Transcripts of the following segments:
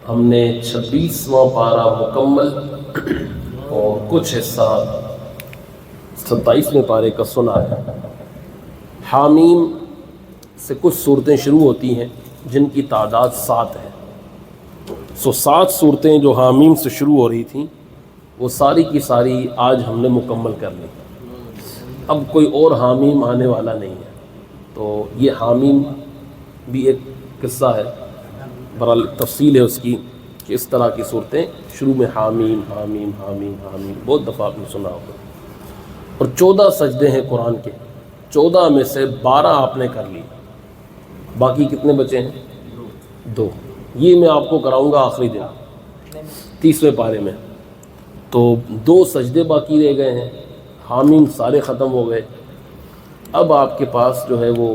ہم نے 26واں پارہ مکمل اور کچھ حصہ 27ویں پارے کا سنا ہے۔ حامیم سے کچھ صورتیں شروع ہوتی ہیں جن کی تعداد 7 ہے۔ 7 صورتیں جو حامیم سے شروع ہو رہی تھیں وہ ساری کی ساری آج ہم نے مکمل کر لی۔ اب کوئی اور حامیم آنے والا نہیں ہے، تو یہ حامیم بھی ایک قصہ ہے، برحال تفصیل ہے اس کی کہ اس طرح کی صورتیں شروع میں حامیم حامیم حامیم حامیم بہت دفعہ آپ نے سنا ہوگا۔ اور 14 سجدے ہیں قرآن کے، 14 میں سے 12 آپ نے کر لی، باقی کتنے بچے ہیں؟ 2۔ یہ میں آپ کو کراؤں گا آخری دن 30ویں پارے میں، تو 2 سجدے باقی رہ گئے ہیں، حامیم سارے ختم ہو گئے۔ اب آپ کے پاس جو ہے وہ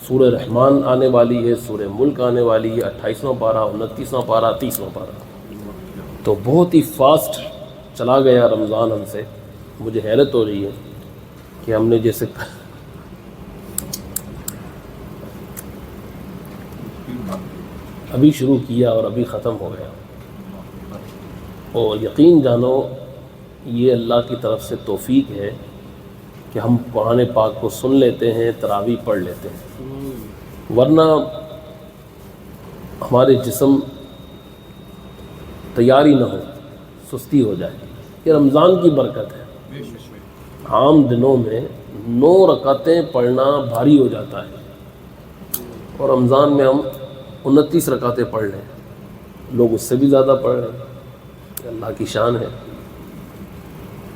سورہ رحمان آنے والی ہے، سورہ ملک آنے والی ہے، 28واں پارہ، 29واں پارہ، 30واں پارہ۔ تو بہت ہی فاسٹ چلا گیا رمضان ہم سے۔ مجھے حیرت ہو رہی ہے کہ ہم نے جیسے ابھی شروع کیا اور ابھی ختم ہو گیا۔ اور یقین جانو یہ اللہ کی طرف سے توفیق ہے کہ ہم قرآن پاک کو سن لیتے ہیں، تراویح پڑھ لیتے ہیں، ورنہ ہمارے جسم تیاری نہ ہو، سستی ہو جائے۔ یہ رمضان کی برکت ہے۔ عام دنوں میں 9 رکعتیں پڑھنا بھاری ہو جاتا ہے، اور رمضان میں ہم 29 رکعتیں پڑھ لیں، لوگ اس سے بھی زیادہ پڑھ رہے ہیں۔ یہ اللہ کی شان ہے۔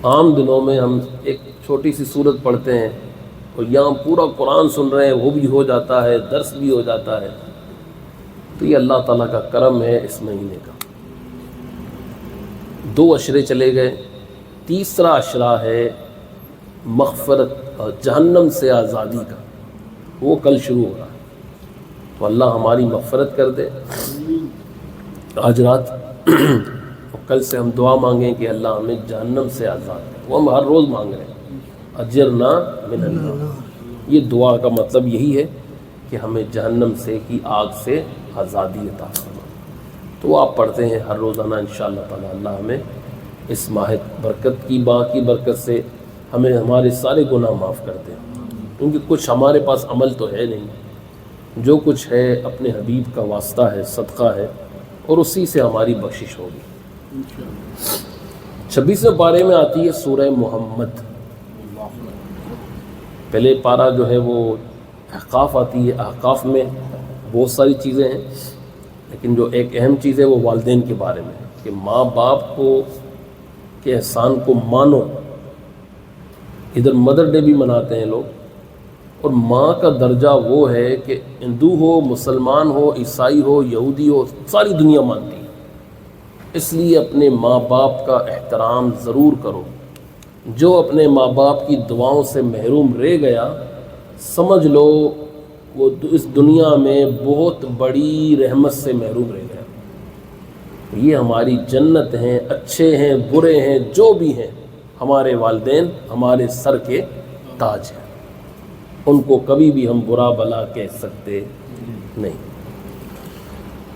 عام دنوں میں ہم ایک چھوٹی سی سورت پڑھتے ہیں اور یہاں پورا قرآن سن رہے ہیں، وہ بھی ہو جاتا ہے، درس بھی ہو جاتا ہے۔ تو یہ اللہ تعالیٰ کا کرم ہے اس مہینے کا۔ 2 عشرے چلے گئے، تیسرا عشرہ ہے مغفرت اور جہنم سے آزادی کا، وہ کل شروع ہو رہا ہے۔ تو اللہ ہماری مغفرت کر دے آج رات، اور کل سے ہم دعا مانگیں کہ اللہ ہمیں جہنم سے آزاد کرے۔ وہ ہم ہر روز مانگ رہے ہیں، اجرنا من النار۔ یہ دعا کا مطلب یہی ہے کہ ہمیں جہنم سے کی آگ سے آزادی عطا فرما۔ تو آپ پڑھتے ہیں ہر روزانہ انشاءاللہ تعالی۔ اللہ ہمیں اس ماہ برکت کی کی برکت سے ہمیں ہمارے سارے گناہ معاف کر دیں، کیونکہ کچھ ہمارے پاس عمل تو ہے نہیں، جو کچھ ہے اپنے حبیب کا واسطہ ہے، صدقہ ہے، اور اسی سے ہماری بخشش ہوگی۔ 26ویں پارے میں آتی ہے سورہ محمد۔ پہلے پارہ جو ہے وہ احقاف آتی ہے۔ احقاف میں بہت ساری چیزیں ہیں، لیکن جو ایک اہم چیز ہے وہ والدین کے بارے میں ہے کہ ماں باپ کو کے احسان کو مانو۔ ادھر مدر ڈے بھی مناتے ہیں لوگ، اور ماں کا درجہ وہ ہے کہ ہندو ہو، مسلمان ہو، عیسائی ہو، یہودی ہو، ساری دنیا مانتی ہے۔ اس لیے اپنے ماں باپ کا احترام ضرور کرو۔ جو اپنے ماں باپ کی دعاؤں سے محروم رہ گیا، سمجھ لو وہ اس دنیا میں بہت بڑی رحمت سے محروم رہ گیا۔ یہ ہماری جنت ہیں، اچھے ہیں، برے ہیں، جو بھی ہیں، ہمارے والدین ہمارے سر کے تاج ہیں، ان کو کبھی بھی ہم برا بھلا کہہ سکتے نہیں۔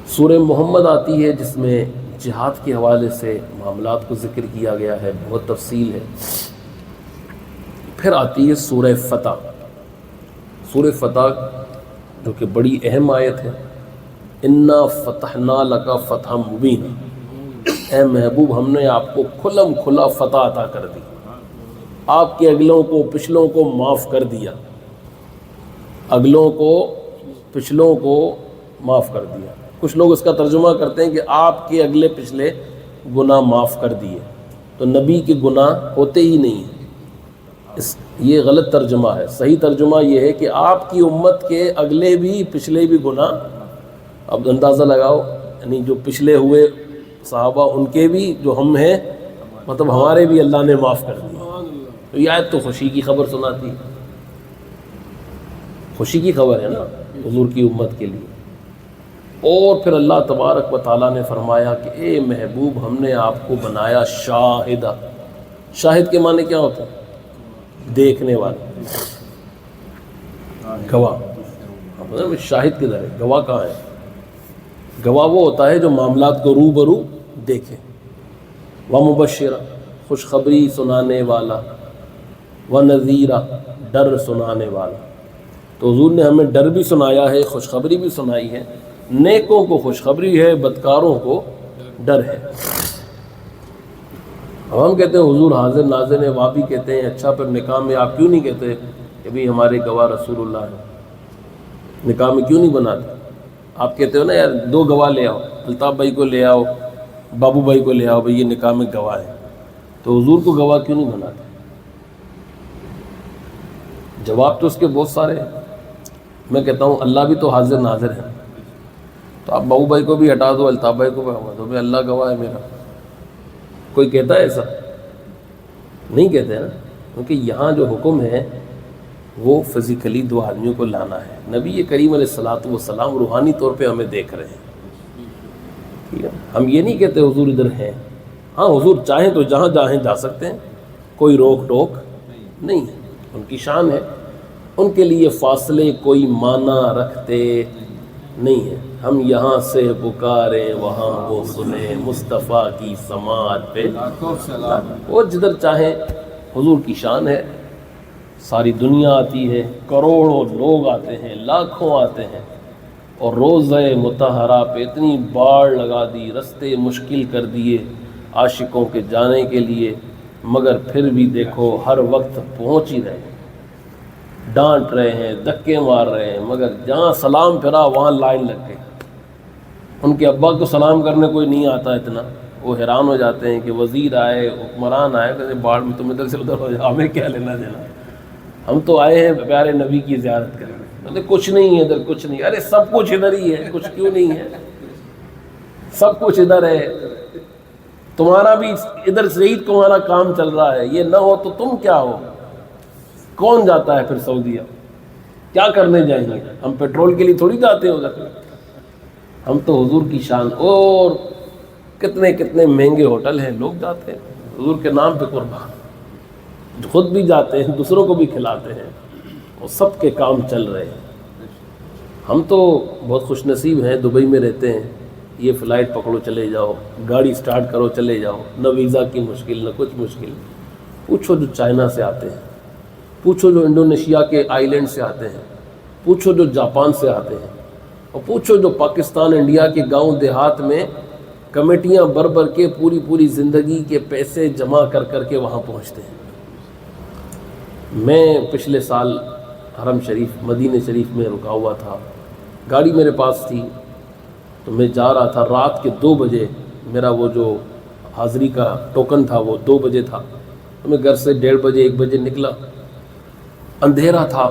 سورہ محمد آتی ہے جس میں جہاد کے حوالے سے معاملات کو ذکر کیا گیا ہے، بہت تفصیل ہے۔ پھر آتی ہے سورہ فتح۔ سورہ فتح جو کہ بڑی اہم آیت ہے، انا فتحنا لک فتحا مبینا، اے محبوب ہم نے آپ کو کھلم کھلا فتح عطا کر دی، آپ کے اگلوں کو پچھلوں کو معاف کر دیا، اگلوں کو پچھلوں کو معاف کر دیا۔ کچھ لوگ اس کا ترجمہ کرتے ہیں کہ آپ کے اگلے پچھلے گناہ معاف کر دیے، تو نبی کے گناہ ہوتے ہی نہیں ہیں۔ یہ غلط ترجمہ ہے۔ صحیح ترجمہ یہ ہے کہ آپ کی امت کے اگلے بھی پچھلے بھی گناہ، اب اندازہ لگاؤ، یعنی جو پچھلے ہوئے صحابہ ان کے بھی، جو ہم ہیں مطلب ہمارے بھی اللہ نے معاف کر دیا۔ تو یہ آیت تو خوشی کی خبر سناتی ہے، خوشی کی خبر ہے نا حضور کی امت کے لیے۔ اور پھر اللہ تبارک و تعالیٰ نے فرمایا کہ اے محبوب ہم نے آپ کو بنایا شاہدہ۔ شاہد کے معنی کیا ہوتا ہے؟ دیکھنے والے، گواہ۔ شاہد کدھر ہے؟ گواہ کہاں ہے؟ گواہ وہ ہوتا ہے جو معاملات کو روبرو دیکھے. ومبشرا خوشخبری سنانے والا، ونذیرا ڈر سنانے والا. تو حضور نے ہمیں ڈر بھی سنایا ہے، خوشخبری بھی سنائی ہے. نیکوں کو خوشخبری ہے، بدکاروں کو ڈر ہے. اب ہم کہتے ہیں حضور حاضر ناظر ہیں، وہاں بھی کہتے ہیں اچھا پھر نکاح میں آپ کیوں نہیں کہتے کہ بھی ہمارے گواہ رسول اللہ ہیں، نکاح میں کیوں نہیں بناتے؟ آپ کہتے ہو نا یار 2 گواہ لے آؤ، الطاف بھائی کو لے آؤ، بابو بھائی کو لے آؤ، بھائی یہ نکاح میں گواہ ہے. تو حضور کو گواہ کیوں نہیں بناتے؟ جواب تو اس کے بہت سارے ہیں. میں کہتا ہوں اللہ بھی تو حاضر ناظر ہے. تو آپ بابو بھائی کو بھی ہٹا دو، الطاف بھائی کو بھی ہٹا دو، بھائی اللہ گواہ ہے میرا. کوئی کہتا ہے ایسا؟ نہیں کہتے ہیں نا، کیونکہ یہاں جو حکم ہے وہ فزیکلی 2 آدمیوں کو لانا ہے. نبی کریم علیہ الصلوۃ والسلام روحانی طور پہ ہمیں دیکھ رہے ہیں. ٹھیک ہے، ہم یہ نہیں کہتے حضور ادھر ہیں. ہاں حضور چاہیں تو جہاں چاہیں جا سکتے ہیں، کوئی روک ٹوک نہیں ہے، ان کی شان ہے. ان کے لیے فاصلے کوئی معنی رکھتے نہیں ہیں. ہم یہاں سے پکاریں وہاں وہ سنیں، مصطفیٰ کی سماعت پہ وہ جدھر چاہیں. حضور کی شان ہے. ساری دنیا آتی ہے، کروڑوں لوگ آتے ہیں، لاکھوں آتے ہیں، اور روزہ مطہرہ پہ اتنی باڑ لگا دی، رستے مشکل کر دیے عاشقوں کے جانے کے لیے، مگر پھر بھی دیکھو ہر وقت پہنچ ہی رہے ہیں. ڈانٹ رہے ہیں، دھکے مار رہے ہیں، مگر جہاں سلام پھرا وہاں لائن لگ گئی. ان کے ابا کو سلام کرنے کوئی نہیں آتا اتنا، وہ حیران ہو جاتے ہیں کہ وزیر آئے، حکمران آئے، کہتے باڑ میں تم ادھر سے ادھر ہو جاؤ، ہمیں کیا لینا دینا، ہم تو آئے ہیں پیارے نبی کی زیارت کرنے. کہتے کچھ نہیں ہے ادھر، کچھ نہیں. ارے سب کچھ ادھر ہی ہے، کچھ کیوں نہیں ہے؟ سب کچھ ادھر ہے. تمہارا بھی ادھر سے ہی تمہارا کام چل رہا ہے. یہ نہ ہو تو تم کیا ہو؟ کون جاتا ہے پھر سعودیہ؟ کیا کرنے جائیں گے؟ ہم پیٹرول کے لیے تھوڑی جاتے ہیں ادھر. ہم تو حضور کی شان، اور کتنے کتنے مہنگے ہوٹل ہیں، لوگ جاتے ہیں حضور کے نام پہ قربان، خود بھی جاتے ہیں، دوسروں کو بھی کھلاتے ہیں، اور سب کے کام چل رہے ہیں. ہم تو بہت خوش نصیب ہیں، دبئی میں رہتے ہیں. یہ فلائٹ پکڑو چلے جاؤ، گاڑی سٹارٹ کرو چلے جاؤ، نہ ویزا کی مشکل نہ کچھ مشکل. پوچھو جو چائنا سے آتے ہیں، پوچھو جو انڈونیشیا کے آئی لینڈ سے آتے ہیں، پوچھو جو جاپان سے آتے ہیں، اور پوچھو جو پاکستان انڈیا کے گاؤں دیہات میں کمیٹیاں بھر کے پوری زندگی کے پیسے جمع کر کے وہاں پہنچتے ہیں. میں پچھلے سال حرم شریف مدینہ شریف میں رکا ہوا تھا، گاڑی میرے پاس تھی، تو میں جا رہا تھا. رات کے 2 بجے میرا وہ جو حاضری کا ٹوکن تھا وہ 2 بجے تھا. تو میں گھر سے 1:30 بجے 1 بجے نکلا، اندھیرا تھا.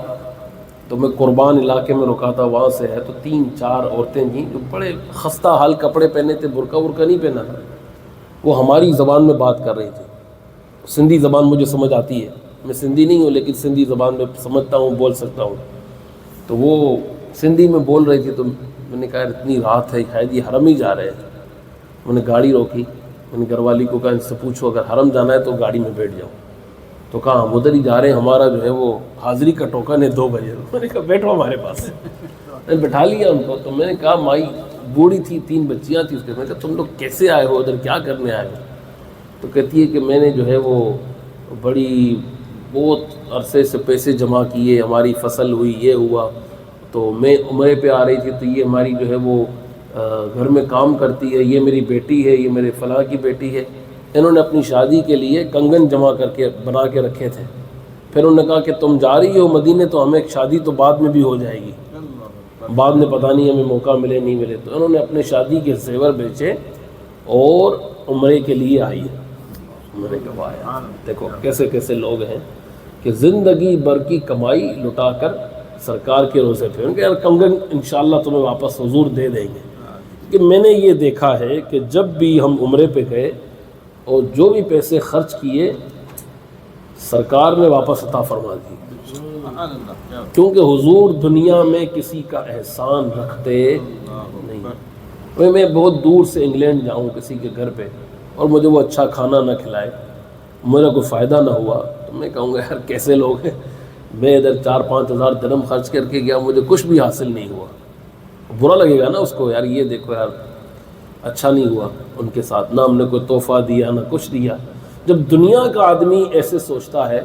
تو میں قربان علاقے میں رکا تھا، وہاں سے ہے تو 3-4 عورتیں تھیں جو بڑے خستہ حال کپڑے پہنے تھے، برقع ورقع نہیں پہنا تھا. وہ ہماری زبان میں بات کر رہی تھی. سندھی زبان مجھے سمجھ آتی ہے، میں سندھی نہیں ہوں لیکن سندھی زبان میں سمجھتا ہوں، بول سکتا ہوں. تو وہ سندھی میں بول رہی تھی. تو میں نے کہا اتنی رات ہے، شاید یہ حرم ہی جا رہے ہیں. میں نے گاڑی روکی، میں نے گھر والی کو کہا ان سے پوچھو اگر حرم جانا ہے تو گاڑی میں بیٹھ جاؤ. تو کہا ہم ادھر ہی جا رہے ہیں، ہمارا جو ہے وہ حاضری کا ٹوکن ہے 2 بجے. میں نے کہا بیٹھو ہمارے پاس. میں نے بٹھا لیا ان کو. تو میں نے کہا مائی بوڑھی تھی، 3 بچیاں تھیں اس کے. میں نے کہا تم لوگ کیسے آئے ہو ادھر، کیا کرنے آئے ہو؟ تو کہتی ہے کہ میں نے جو ہے وہ بہت عرصے سے پیسے جمع کیے، ہماری فصل ہوئی، یہ ہوا، تو میں عمرے پہ آ رہی تھی. تو یہ ہماری جو ہے وہ گھر میں کام کرتی ہے، یہ میری بیٹی ہے، یہ میرے فلاں کی بیٹی ہے. انہوں نے اپنی شادی کے لیے کنگن جمع کر کے بنا کے رکھے تھے. پھر انہوں نے کہا کہ تم جا رہی ہو مدینے تو ہمیں شادی تو بعد میں بھی ہو جائے گی، بعد میں پتہ نہیں ہمیں موقع ملے نہیں ملے. تو انہوں نے اپنے شادی کے زیور بیچے اور عمرے کے لیے آئی. عمرے کا آیا. دیکھو کیسے کیسے لوگ ہیں کہ زندگی بھر کی کمائی لٹا کر سرکار کے روزے پہ. ان کے یار کنگن انشاءاللہ تمہیں واپس حضور دے دیں گے. کہ میں نے یہ دیکھا ہے کہ جب بھی ہم عمرے پہ گئے اور جو بھی پیسے خرچ کیے سرکار نے واپس عطا فرما دی. کیونکہ حضور دنیا میں کسی کا احسان رکھتے نہیں. میں بہت دور سے انگلینڈ جاؤں کسی کے گھر پہ اور مجھے وہ اچھا کھانا نہ کھلائے، میرا کوئی فائدہ نہ ہوا، تو میں کہوں گا یار کیسے لوگ ہیں. میں ادھر 4-5 ہزار درہم خرچ کر کے گیا، مجھے کچھ بھی حاصل نہیں ہوا. برا لگے گا نا اس کو، یار یہ دیکھو یار اچھا نہیں ہوا ان کے ساتھ، نہ ہم نے کوئی تحفہ دیا نہ کچھ دیا۔ جب دنیا کا آدمی ایسے سوچتا ہے،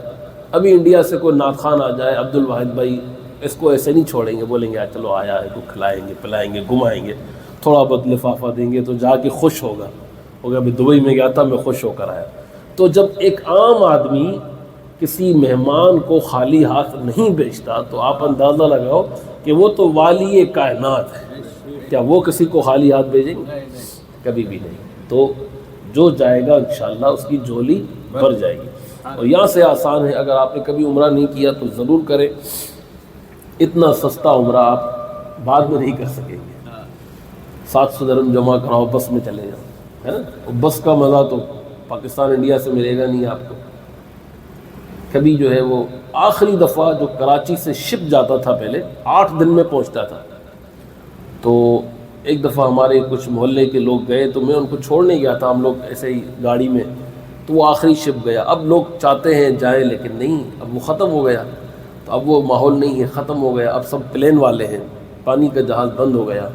ابھی انڈیا سے کوئی نعت خوان آ جائے، عبد الواحد بھائی، اس کو ایسے نہیں چھوڑیں گے، بولیں گے یار چلو آیا ہے، کو کھلائیں گے پلائیں گے گھمائیں گے، تھوڑا بہت لفافہ دیں گے تو جا کے خوش ہوگا ابھی دبئی میں گیا تھا میں خوش ہو کر آیا۔ تو جب ایک عام آدمی کسی مہمان کو خالی ہاتھ نہیں بھیجتا تو آپ اندازہ لگاؤ کہ وہ تو والی کائنات ہے، کیا وہ کسی کو خالی ہاتھ بھیجیں گے؟ کبھی بھی نہیں۔ تو جو جائے گا انشاءاللہ اس کی جھولی بھر جائے گی۔ اور یہاں سے آسان ہے، اگر آپ نے کبھی عمرہ نہیں کیا تو ضرور کریں، اتنا سستا عمرہ آپ بعد میں نہیں کر سکیں گے۔ 700 درہم جمع کراؤ، بس میں چلے جاؤ، ہے نا، بس کا مزہ تو پاکستان انڈیا سے ملے گا نہیں آپ کو۔ کبھی جو ہے وہ آخری دفعہ جو کراچی سے شپ جاتا تھا پہلے 8 دن میں پہنچتا تھا، تو ایک دفعہ ہمارے کچھ محلے کے لوگ گئے تو میں ان کو چھوڑنے گیا تھا، ہم لوگ ایسے ہی گاڑی میں، تو وہ آخری شپ گیا۔ اب لوگ چاہتے ہیں جائیں لیکن نہیں، اب وہ ختم ہو گیا، تو اب وہ ماحول نہیں ہے، ختم ہو گیا، اب سب پلین والے ہیں، پانی کا جہاز بند ہو گیا۔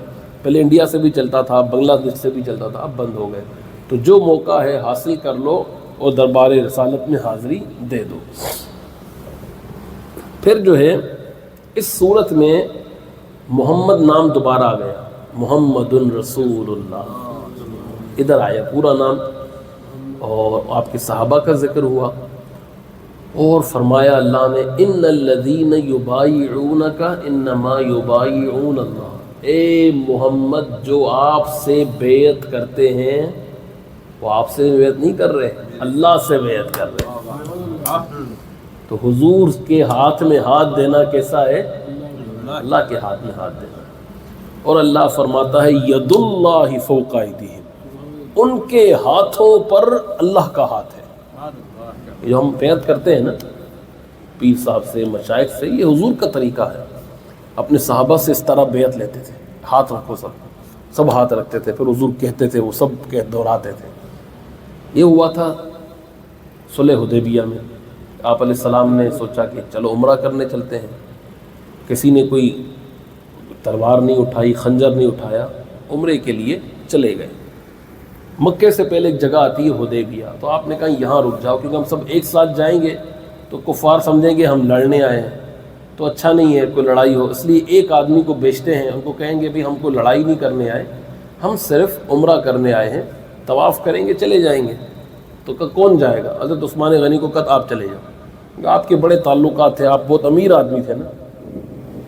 پہلے انڈیا سے بھی چلتا تھا، بنگلہ دیش سے بھی چلتا تھا، اب بند ہو گئے۔ تو جو موقع ہے حاصل کر لو اور دربار رسالت میں حاضری دے دو۔ پھر جو ہے اس صورت میں محمد نام دوبارہ آ گیا، محمد رسول اللہ، ادھر آیا پورا نام، اور آپ کے صحابہ کا ذکر ہوا، اور فرمایا اللہ نے ان الذین یبایعونک انما یبایعون اللہ، اے محمد جو آپ سے بیعت کرتے ہیں وہ آپ سے بیعت نہیں کر رہے، اللہ سے بیعت کر رہے۔ تو حضور کے ہاتھ میں ہاتھ دینا کیسا ہے؟ اللہ کے ہاتھ میں ہاتھ دینا۔ اور اللہ فرماتا ہے ید اللہ فوق ایدیہم، ان کے ہاتھوں پر اللہ کا ہاتھ ہے۔ جو ہم بیعت کرتے ہیں نا پیر صاحب سے، مشائخ سے، یہ حضور کا طریقہ ہے۔ اپنے صحابہ سے اس طرح بیعت لیتے تھے، ہاتھ رکھو، سب ہاتھ رکھتے تھے، پھر حضور کہتے تھے، وہ سب دہراتے تھے۔ یہ ہوا تھا صلح حدیبیہ میں، آپ علیہ السلام نے سوچا کہ چلو عمرہ کرنے چلتے ہیں، کسی نے کوئی تلوار نہیں اٹھائی، خنجر نہیں اٹھایا، عمرے کے لیے چلے گئے۔ مکے سے پہلے ایک جگہ آتی ہے حدیبیہ، تو آپ نے کہا یہاں رک جاؤ، کیونکہ ہم سب ایک ساتھ جائیں گے تو کفار سمجھیں گے ہم لڑنے آئے ہیں، تو اچھا نہیں ہے کوئی لڑائی ہو، اس لیے ایک آدمی کو بیچتے ہیں، ان کو کہیں گے بھی ہم کو لڑائی نہیں کرنے آئے، ہم صرف عمرہ کرنے آئے ہیں، طواف کریں گے چلے جائیں گے۔ تو کون جائے گا؟ حضرت عثمان غنی کو کہا آپ چلے جاؤ، آپ کے بڑے تعلقات تھے، آپ بہت امیر آدمی تھے نا،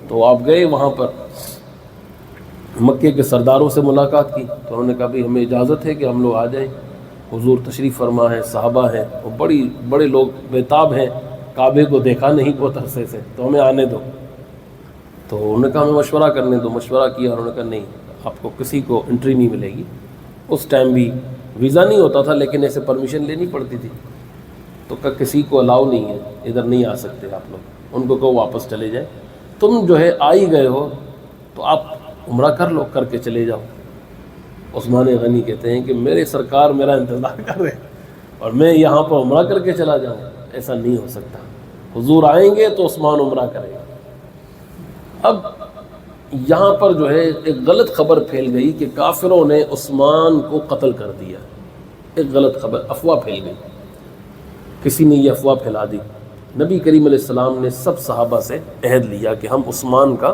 تو آپ گئے وہاں پر، مکے کے سرداروں سے ملاقات کی، تو انہوں نے کہا بھی ہمیں اجازت ہے کہ ہم لوگ آ جائیں، حضور تشریف فرما ہے، صحابہ ہیں، اور بڑے لوگ بیتاب ہیں، کعبے کو دیکھا نہیں بہت عرصے سے، تو ہمیں آنے دو۔ تو انہوں نے کہا ہمیں مشورہ کرنے دو، مشورہ کیا، انہوں نے کہا نہیں، آپ کو کسی کو انٹری نہیں ملے گی۔ اس ٹائم بھی ویزا نہیں ہوتا تھا لیکن ایسے پرمیشن لینی پڑتی تھی، تو کہ کسی کو الاؤ نہیں ہے، ادھر نہیں آ سکتے آپ لوگ، ان کو کہو واپس چلے جائیں، تم جو ہے آ ہی گئے ہو تو آپ عمرہ کر لو، کر کے چلے جاؤ۔ عثمان غنی کہتے ہیں کہ میرے سرکار میرا انتظار کر رہے ہیں اور میں یہاں پر عمرہ کر کے چلا جاؤں، ایسا نہیں ہو سکتا، حضور آئیں گے تو عثمان عمرہ کرے گا۔ اب یہاں پر جو ہے ایک غلط خبر پھیل گئی کہ کافروں نے عثمان کو قتل کر دیا، ایک غلط خبر، افواہ پھیل گئی، کسی نے یہ افواہ پھیلا دی۔ نبی کریم علیہ السلام نے سب صحابہ سے عہد لیا کہ ہم عثمان کا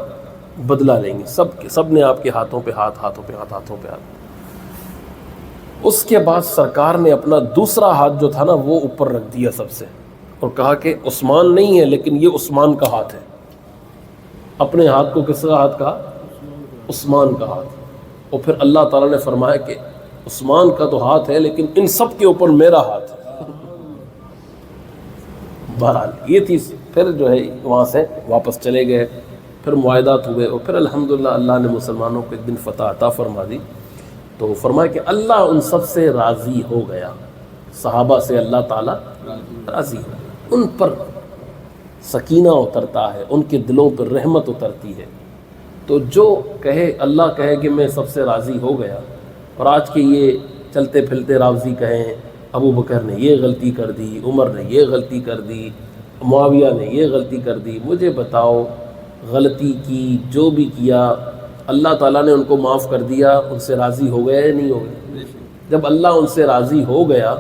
بدلہ لیں گے، سب نے آپ کے ہاتھوں پہ ہاتھ، ہاتھوں پہ ہاتھ، ہاتھوں پہ ہاتھ۔ اس کے بعد سرکار نے اپنا دوسرا ہاتھ جو تھا نا وہ اوپر رکھ دیا سب سے، اور کہا کہ عثمان نہیں ہے لیکن یہ عثمان کا ہاتھ ہے۔ اپنے ہاتھ کو کس کا ہاتھ کہا؟ عثمان کا ہاتھ۔ اور پھر اللہ تعالیٰ نے فرمایا کہ عثمان کا تو ہاتھ ہے لیکن ان سب کے اوپر میرا ہاتھ ہے۔ بہرحال یہ تھی، پھر جو ہے وہاں سے واپس چلے گئے، پھر معاہدات ہوئے، اور پھر الحمدللہ اللہ نے مسلمانوں کو ایک دن فتح عطا فرما دی۔ تو فرمایا کہ اللہ ان سب سے راضی ہو گیا، صحابہ سے اللہ تعالیٰ راضی ہو، ان پر سکینہ اترتا ہے، ان کے دلوں پر رحمت اترتی ہے۔ تو جو کہے، اللہ کہے کہ میں سب سے راضی ہو گیا، اور آج کے یہ چلتے پھرتے راضی کہیں ابو بکر نے یہ غلطی کر دی، عمر نے یہ غلطی کر دی، معاویہ نے یہ غلطی کر دی، مجھے بتاؤ غلطی کی جو بھی کیا اللہ تعالیٰ نے ان کو معاف کر دیا، ان سے راضی ہو گیا یا نہیں ہو گیا؟ جب اللہ ان سے راضی ہو گیا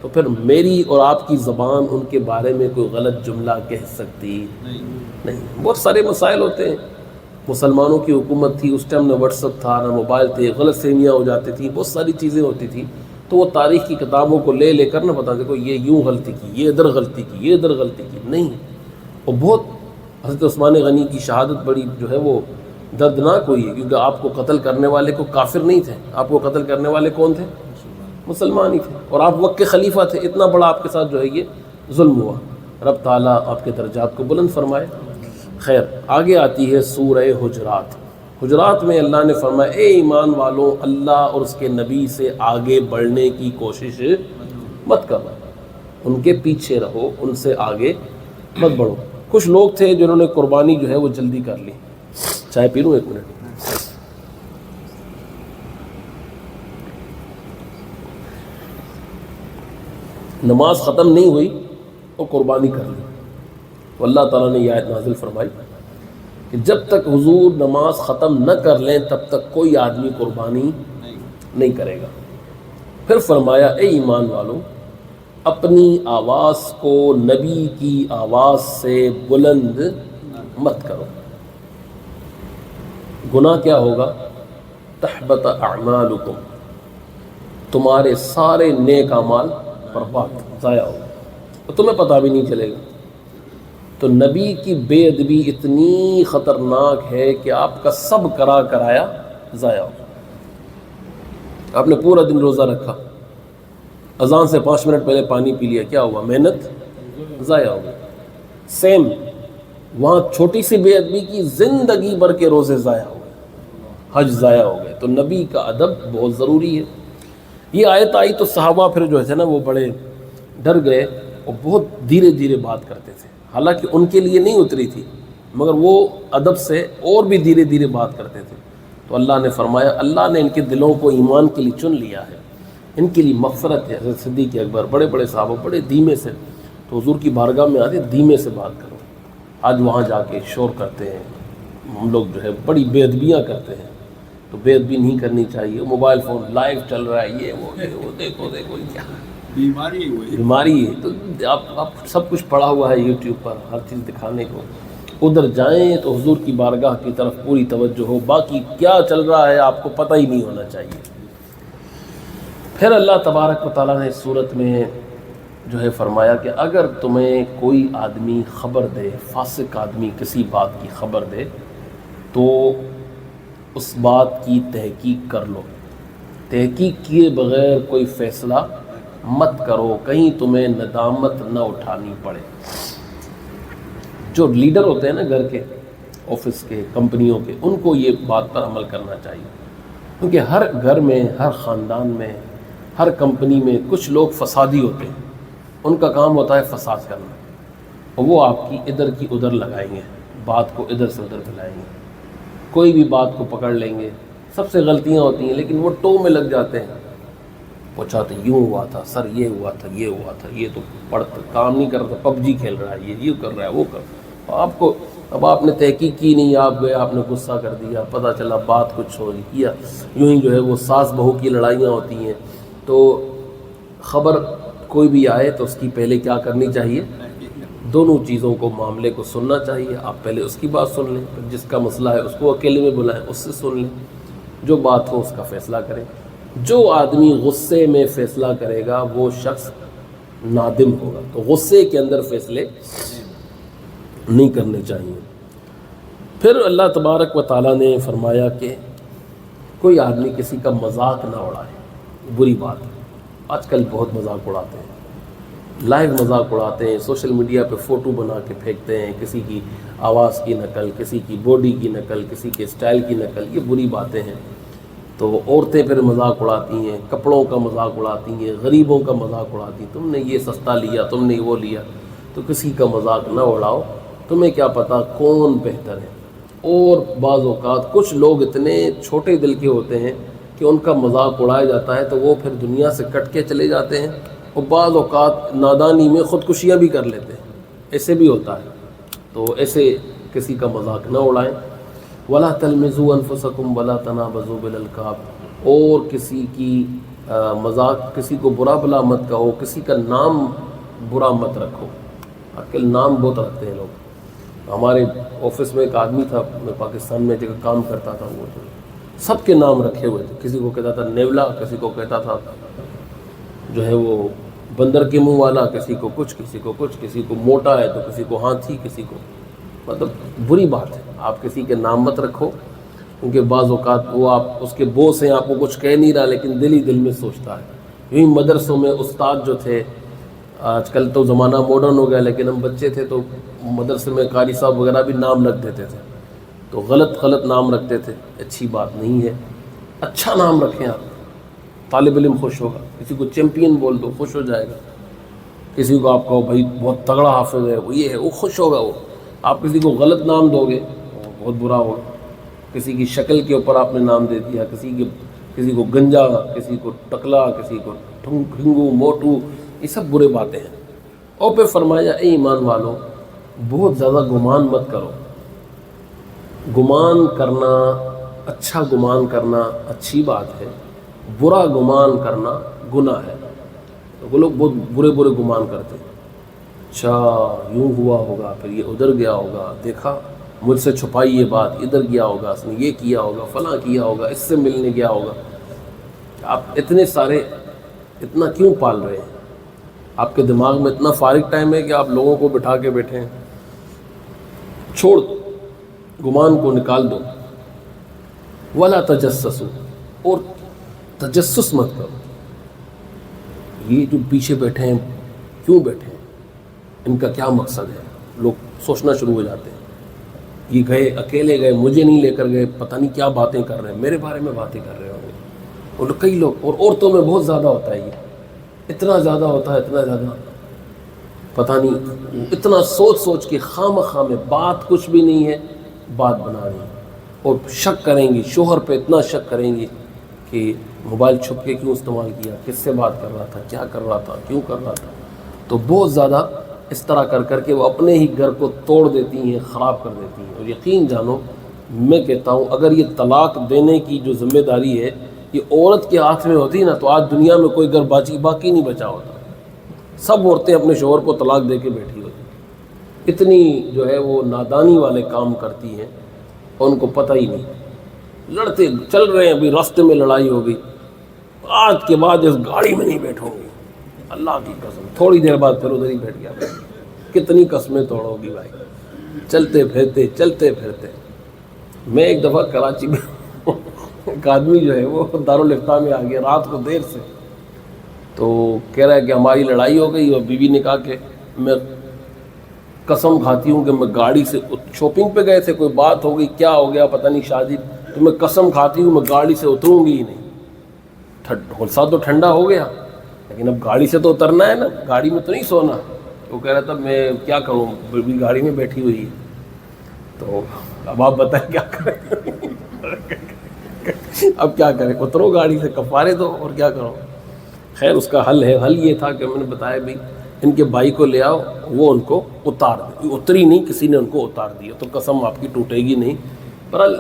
تو پھر میری اور آپ کی زبان ان کے بارے میں کوئی غلط جملہ کہہ سکتی نہیں۔ بہت سارے مسائل ہوتے ہیں، مسلمانوں کی حکومت تھی اس ٹائم، نہ واٹس ایپ تھا نہ موبائل تھے، غلط فہمیاں ہو جاتی تھیں، بہت ساری چیزیں ہوتی تھیں، تو وہ تاریخ کی کتابوں کو لے لے کر نہ بتا دیکھو یہ یوں غلطی کی، یہ ادھر غلطی کی، یہ ادھر غلطی کی، نہیں۔ اور بہت حضرت عثمان غنی کی شہادت بڑی جو ہے وہ دردناک ہوئی ہے، کیونکہ آپ کو قتل کرنے والے کو کافر نہیں تھے، آپ کو قتل کرنے والے کون تھے؟ مسلمان ہی تھے، اور آپ وقت کے خلیفہ تھے، اتنا بڑا آپ کے ساتھ جو ہے یہ ظلم ہوا۔ رب تعالیٰ آپ کے درجات کو بلند فرمائے۔ خیر، آگے آتی ہے سورہ حجرات۔ حجرات میں اللہ نے فرمایا اے ایمان والوں، اللہ اور اس کے نبی سے آگے بڑھنے کی کوشش مت کرو، ان کے پیچھے رہو، ان سے آگے مت بڑھو۔ کچھ لوگ تھے جنہوں نے قربانی جو ہے وہ جلدی کر لی۔ چائے پی لوں ایک منٹ؟ نماز ختم نہیں ہوئی اور قربانی کر لی، تو اللہ تعالیٰ نے یہ آیت نازل فرمائی کہ جب تک حضور نماز ختم نہ کر لیں تب تک کوئی آدمی قربانی نہیں کرے گا۔ پھر فرمایا اے ایمان والو، اپنی آواز کو نبی کی آواز سے بلند مت کرو، گناہ کیا ہوگا؟ تحبط اعمالکم، تمہارے سارے نیک اعمال برباد، ضائع ہوگا، اور تمہیں پتہ بھی نہیں چلے گا۔ تو نبی کی بے ادبی اتنی خطرناک ہے کہ آپ کا سب کرایا ضائع ہوگا۔ آپ نے پورا دن روزہ رکھا، اذان سے 5 منٹ پہلے پانی پی لیا، کیا ہوا؟ محنت ضائع ہو گئی۔ سیم وہاں چھوٹی سی بے ادبی کی زندگی بھر کے روزے ضائع ہو گئے، حج ضائع ہو گئے۔ تو نبی کا ادب بہت ضروری ہے۔ یہ آیت آئی تو صحابہ پھر جو ہے نا وہ بڑے ڈر گئے اور بہت دھیرے دھیرے بات کرتے تھے، حالانکہ ان کے لیے نہیں اتری تھی، مگر وہ ادب سے اور بھی دھیرے دھیرے بات کرتے تھے۔ تو اللہ نے فرمایا اللہ نے ان کے دلوں کو ایمان کے لیے چن لیا ہے، ان کے لیے مغفرت ہے۔ حضرت صدیق اکبر، بڑے بڑے صحابہ بڑے دھیمے سے، تو حضور کی بارگاہ میں آتے دھیمے سے بات کرو۔ آج وہاں جا کے شور کرتے ہیں ہم لوگ، جو ہے بڑی بے ادبیاں کرتے ہیں، تو بے ادبی نہیں کرنی چاہیے۔ موبائل فون لائیو چل رہا ہے، یہ وہ دیکھو کیا بیماری ہے۔ تو آپ سب کچھ پڑا ہوا ہے یوٹیوب پر، ہر چیز دکھانے کو، ادھر جائیں تو حضور کی بارگاہ کی طرف پوری توجہ ہو، باقی کیا چل رہا ہے آپ کو پتہ ہی نہیں ہونا چاہیے۔ پھر اللہ تبارک و تعالیٰ نے اس صورت میں جو ہے فرمایا کہ اگر تمہیں کوئی آدمی خبر دے، فاسق آدمی کسی بات کی خبر دے، تو اس بات کی تحقیق کر لو، تحقیق کیے بغیر کوئی فیصلہ مت کرو، کہیں تمہیں ندامت نہ اٹھانی پڑے۔ جو لیڈر ہوتے ہیں نا گھر کے، آفس کے، کمپنیوں کے، ان کو یہ بات پر عمل کرنا چاہیے، کیونکہ ہر گھر میں، ہر خاندان میں، ہر کمپنی میں کچھ لوگ فسادی ہوتے ہیں، ان کا کام ہوتا ہے فساد کرنا، اور وہ آپ کی ادھر کی ادھر لگائیں گے، بات کو ادھر سے ادھر پھیلائیں گے، کوئی بھی بات کو پکڑ لیں گے۔ سب سے غلطیاں ہوتی ہیں، لیکن وہ ٹو میں لگ جاتے ہیں، پوچھا تو یوں ہوا تھا سر، یہ ہوا تھا، یہ ہوا تھا، یہ تو پڑھتا کام نہیں کرتا، پب جی کھیل رہا ہے، یہ کر رہا ہے، وہ کر رہا ہے۔ آپ کو اب آپ نے تحقیق کی نہیں، آپ گئے، آپ نے غصہ کر دیا، پتہ چلا بات کچھ ہو کیا، یوں ہی جو ہے وہ ساس بہو کی لڑائیاں ہوتی ہیں۔ تو خبر کوئی بھی آئے تو اس کی پہلے کیا کرنی چاہیے؟ دونوں چیزوں کو، معاملے کو سننا چاہیے۔ آپ پہلے اس کی بات سن لیں، پھر جس کا مسئلہ ہے اس کو اکیلے میں بلائیں، اس سے سن لیں، جو بات ہو اس کا فیصلہ کریں۔ جو آدمی غصے میں فیصلہ کرے گا وہ شخص نادم ہوگا، تو غصے کے اندر فیصلے نہیں کرنے چاہیے۔ پھر اللہ تبارک و تعالیٰ نے فرمایا کہ کوئی آدمی کسی کا مذاق نہ اڑائے، بری بات ہے۔ آج کل بہت مذاق اڑاتے ہیں، لائیو مذاق اڑاتے ہیں، سوشل میڈیا پہ فوٹو بنا کے پھینکتے ہیں، کسی کی آواز کی نقل، کسی کی باڈی کی نقل، کسی کے اسٹائل کی نقل، یہ بری باتیں ہیں۔ تو عورتیں پھر مذاق اڑاتی ہیں، کپڑوں کا مذاق اڑاتی ہیں، غریبوں کا مذاق اڑاتی ہیں، تم نے یہ سستا لیا، تم نے وہ لیا، تو کسی کا مذاق نہ اڑاؤ، تمہیں کیا پتہ کون بہتر ہے۔ اور بعض اوقات کچھ لوگ اتنے چھوٹے دل کے ہوتے ہیں کہ ان کا مذاق اڑایا جاتا ہے تو وہ پھر دنیا سے کٹ کے چلے جاتے ہیں، اور بعض اوقات نادانی میں خودکشیاں بھی کر لیتے ہیں، ایسے بھی ہوتا ہے۔ تو ایسے کسی کا مذاق نہ اڑائیں۔ ولا تلمزوا انفسکم ولا تنابزوا بالالقاب، اور کسی کی مذاق، کسی کو برا بلا مت کہو، کسی کا نام برا مت رکھو۔ آج کل نام بہت رکھتے ہیں لوگ۔ ہمارے آفس میں ایک آدمی تھا، میں پاکستان میں جگہ کام کرتا تھا، وہ سب کے نام رکھے ہوئے تھے، کسی کو کہتا تھا نیولا، کسی کو کہتا تھا جو ہے وہ بندر کے منہ والا، کسی کو کچھ، کسی کو کچھ، کسی کو موٹا ہے تو کسی کو ہاتھی، کسی کو، مطلب بری بات ہے۔ آپ کسی کے نام مت رکھو، کیونکہ بعض اوقات وہ آپ اس کے بوس ہیں، آپ کو کچھ کہہ نہیں رہا لیکن دل ہی دل میں سوچتا ہے۔ یوں مدرسوں میں استاد جو تھے، آج کل تو زمانہ ماڈرن ہو گیا، لیکن ہم بچے تھے تو مدرسے میں قاری صاحب وغیرہ بھی نام رکھ دیتے تھے، تو غلط نام رکھتے تھے، اچھی بات نہیں ہے۔ اچھا نام رکھیں آپ، طالب علم خوش ہوگا، کسی کو چیمپئن بول دو خوش ہو جائے گا، کسی کو آپ کہو بھائی بہت تگڑا حافظ ہے، وہ یہ ہے، وہ خوش ہوگا۔ وہ آپ کسی کو غلط نام دو گے بہت برا ہوگا۔ کسی کی شکل کے اوپر آپ نے نام دے دیا، کسی کو گنجا، کسی کو ٹکلا، کسی کو ٹھنگو، موٹو، یہ سب برے باتیں ہیں۔ اور پھر فرمایا اے ایمان والو، بہت زیادہ گمان مت کرو۔ گمان کرنا، اچھا گمان کرنا اچھی بات ہے، برا گمان کرنا گناہ ہے۔ وہ لوگ بہت برے گمان کرتے ہیں، اچھا یوں ہوا ہوگا، پھر یہ ادھر گیا ہوگا، دیکھا مجھ سے چھپائی یہ بات، ادھر گیا ہوگا، اس نے یہ کیا ہوگا، فلاں کیا ہوگا، اس سے ملنے گیا ہوگا۔ آپ اتنے سارے اتنا کیوں پال رہے ہیں؟ آپ کے دماغ میں اتنا فارغ ٹائم ہے کہ آپ لوگوں کو بٹھا کے بیٹھے ہیں؟ چھوڑ دو، گمان کو نکال دو۔ ولا تجسسوا، اور تجسس مت کرو۔ یہ جو پیچھے بیٹھے ہیں کیوں بیٹھے ہیں، ان کا کیا مقصد ہے؟ لوگ سوچنا شروع ہو جاتے ہیں، یہ گئے اکیلے گئے، مجھے نہیں لے کر گئے، پتہ نہیں کیا باتیں کر رہے ہیں، میرے بارے میں باتیں کر رہے ہوں گے۔ اور کئی لوگ، اور عورتوں میں بہت زیادہ ہوتا ہے، یہ اتنا زیادہ ہوتا ہے، اتنا زیادہ، پتہ نہیں، اتنا سوچ کے خواہ میں بات کچھ بھی نہیں ہے، بات بنا رہی ہیں، اور شک کریں گی شوہر پہ، اتنا شک کریں گی کہ موبائل چھپ کے کیوں استعمال کیا، کس سے بات کر رہا تھا، کیا کر رہا تھا، کیوں کر رہا تھا۔ تو بہت زیادہ اس طرح کر کے وہ اپنے ہی گھر کو توڑ دیتی ہیں، خراب کر دیتی ہیں۔ اور یقین جانو، میں کہتا ہوں اگر یہ طلاق دینے کی جو ذمہ داری ہے یہ عورت کے ہاتھ میں ہوتی نا، تو آج دنیا میں کوئی گھر باقی نہیں بچا ہوتا۔ سب عورتیں اپنے شوہر کو طلاق دے کے بیٹھی ہوتی، اتنی جو ہے وہ نادانی والے کام کرتی ہیں اور ان کو پتہ ہی نہیں۔ لڑتے چل رہے ہیں، ابھی راستے میں لڑائی ہو گئی، آج کے بعد اس گاڑی میں نہیں بیٹھوں گی، اللہ کی قسم، تھوڑی دیر بعد پھر ادھر ہی بیٹھ گیا۔ کتنی قسمیں توڑو گی بھائی، چلتے پھرتے۔ میں ایک دفعہ کراچی میں ایک آدمی جو ہے وہ دارالفتہ میں آ گیا رات کو دیر سے، تو کہہ رہا ہے کہ ہماری لڑائی ہو گئی، اور بیوی نے کہا کہ میں قسم کھاتی ہوں کہ میں گاڑی سے، شاپنگ پہ گئے تھے، کوئی بات ہو گئی، کیا ہو گیا پتہ نہیں، شادی، تو میں قسم کھاتی ہوں میں گاڑی سے اتروں گی ہی نہیں۔ غصہ تو ٹھنڈا ہو گیا، لیکن اب گاڑی سے تو اترنا ہے نا، گاڑی میں تو نہیں سونا۔ وہ کہہ رہا تھا میں کیا کروں، بیوی گاڑی میں بیٹھی ہوئی ہے، تو اب آپ بتائیں کیا کریں۔ اب کیا کریں، اترو گاڑی سے، کفارے دو، اور کیا کرو۔ خیر اس کا حل ہے، حل یہ تھا کہ میں نے بتایا بھائی ان کے بھائی کو لے آؤ، وہ ان کو اتار دے۔ اتری نہیں، کسی نے ان کو اتار دیا، تو قسم آپ کی ٹوٹے گی نہیں۔ برحال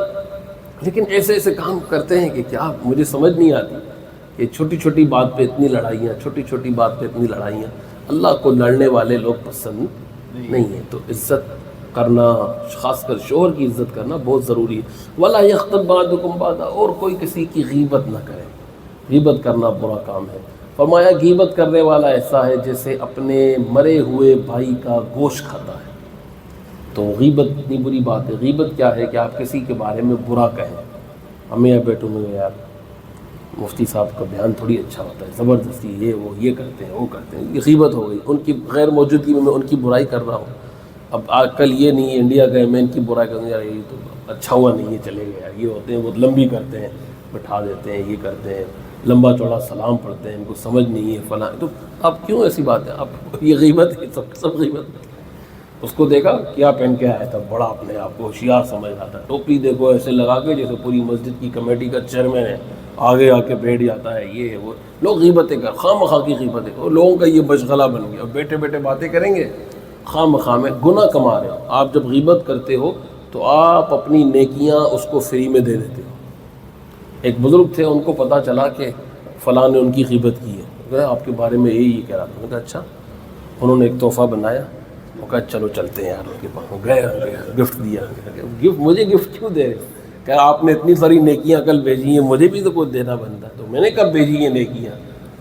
لیکن ایسے کام کرتے ہیں کہ کیا مجھے سمجھ نہیں آتی کہ چھوٹی بات پہ اتنی لڑائیاں، چھوٹی بات پہ اتنی لڑائیاں۔ اللہ کو لڑنے والے لوگ پسند نہیں ہیں، تو عزت کرنا، خاص کر شوہر کی عزت کرنا بہت ضروری ہے۔ وَلَا يَغْتَبْ بَعْضُكُمْ بَعْضًا، اور کوئی کسی کی غیبت نہ کرے، غیبت کرنا برا کام ہے۔ فرمایا غیبت کرنے والا ایسا ہے جیسے اپنے مرے ہوئے بھائی کا گوشت کھاتا ہے۔ تو غیبت اتنی بری بات ہے۔ غیبت کیا ہے کہ آپ کسی کے بارے میں برا کہیں۔ ہمیں یا بیٹوں میں یار مفتی صاحب کا بیان تھوڑی اچھا ہوتا ہے، زبردستی یہ کرتے ہیں، وہ کرتے ہیں، یہ غیبت ہو گئی۔ ان کی غیر موجودگی میں ان کی برائی کر رہا ہوں۔ اب آج کل یہ نہیں، انڈیا گئے میں ان کی برائی کروں، یار یہ تو اچھا ہوا نہیں، یہ چلے گئے، یہ ہوتے ہیں بہت لمبی کرتے ہیں، بٹھا دیتے ہیں، یہ کرتے ہیں، لمبا چوڑا سلام پڑھتے ہیں، ان کو سمجھ نہیں ہے فلاں۔ تو اب کیوں ایسی بات ہے؟ اب یہ غیبت ہے، سب غیبت۔ اس کو دیکھا کیا پہن کے آیا تھا، بڑا اپنے آپ کو ہوشیار سمجھ رہا تھا، ٹوپی دیکھو ایسے لگا کے جیسے پوری مسجد کی کمیٹی کا چیئرمین ہے، آگے آ کے بیٹھ جاتا ہے، یہ ہے وہ۔ لوگ غیبتیں کر، خواہ مخواہ کی غیبتیں، اور لوگوں کا یہ مشغلہ بن گیا، بیٹھے بیٹھے باتیں کریں گے، خواہ مخواہ میں گناہ کما رہے ہو۔ آپ جب غیبت کرتے ہو تو آپ اپنی نیکیاں اس کو فری میں دے دیتے ہو. ایک بزرگ تھے، ان کو پتہ چلا کہ فلاں نے ان کی غیبت کی ہے، آپ کے بارے میں یہی کہہ رہا تھا. میں کہا اچھا. انہوں نے ایک تحفہ بنایا، وہ کہا چلو چلتے ہیں یار ان کے پاس. گئے گفٹ دیا. گفٹ مجھے گفٹ کیوں دے رہے؟ کہ آپ نے اتنی ساری نیکیاں کل بھیجی ہیں، مجھے بھی تو کچھ دینا بنتا ہے. تو میں نے کب بھیجی ہیں نیکیاں؟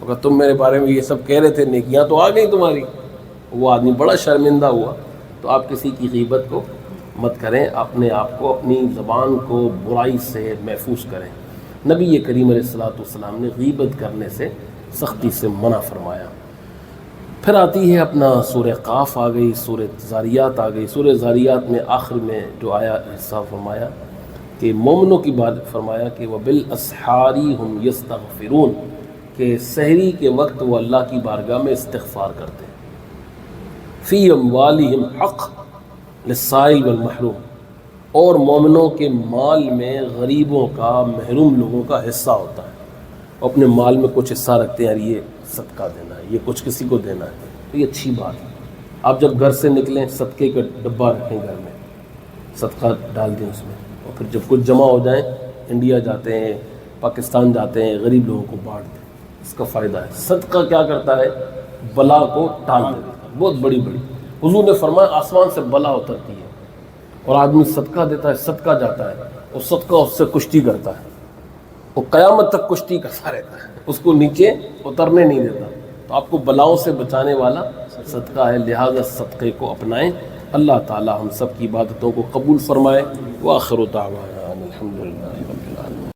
کہ تم میرے بارے میں یہ سب کہہ رہے تھے، نیکیاں تو آ گئی تمہاری. وہ آدمی بڑا شرمندہ ہوا. تو آپ کسی کی غیبت کو مت کریں، اپنے آپ کو، اپنی زبان کو برائی سے محفوظ کریں. نبی کریم علیہ الصلوۃ والسلام نے غیبت کرنے سے سختی سے منع فرمایا. پھر آتی ہے اپنا سورہ قاف آ گئی، سورہ ذاریات آ گئی. سورہ ذاریات میں آخر میں جو آیا حصہ فرمایا کہ مومنوں کی بات فرمایا کہ وَبِالْأَسْحَارِ هُمْ يَسْتَغْفِرُونَ، کہ سحری کے وقت وہ اللہ کی بارگاہ میں استغفار کرتے ہیں. فی اموالہم حق للسائل والمحروم، اور مومنوں کے مال میں غریبوں کا، محروم لوگوں کا حصہ ہوتا ہے. وہ اپنے مال میں کچھ حصہ رکھتے ہیں، یار یہ صدقہ دینا ہے، یہ کچھ کسی کو دینا ہے. تو یہ اچھی بات ہے. آپ جب گھر سے نکلیں صدقے کا ڈبہ رکھیں گھر میں، صدقہ ڈال دیں اس میں، اور پھر جب کچھ جمع ہو جائیں انڈیا جاتے ہیں، پاکستان جاتے ہیں، غریب لوگوں کو بانٹ دیں. اس کا فائدہ ہے. صدقہ کیا کرتا ہے؟ بلا کو ٹال دیتا ہے. بہت بڑی حضور نے فرمایا آسمان سے بلا اترتی ہے، اور آدمی صدقہ دیتا ہے، صدقہ جاتا ہے، اور صدقہ اس سے کشتی کرتا ہے. وہ قیامت تک کشتی کرتا رہتا ہے، اس کو نیچے اترنے نہیں دیتا. تو آپ کو بلاؤں سے بچانے والا صدقہ ہے، لہذا صدقے کو اپنائیں. اللہ تعالی ہم سب کی عبادتوں کو قبول فرمائے. وآخر دعوانا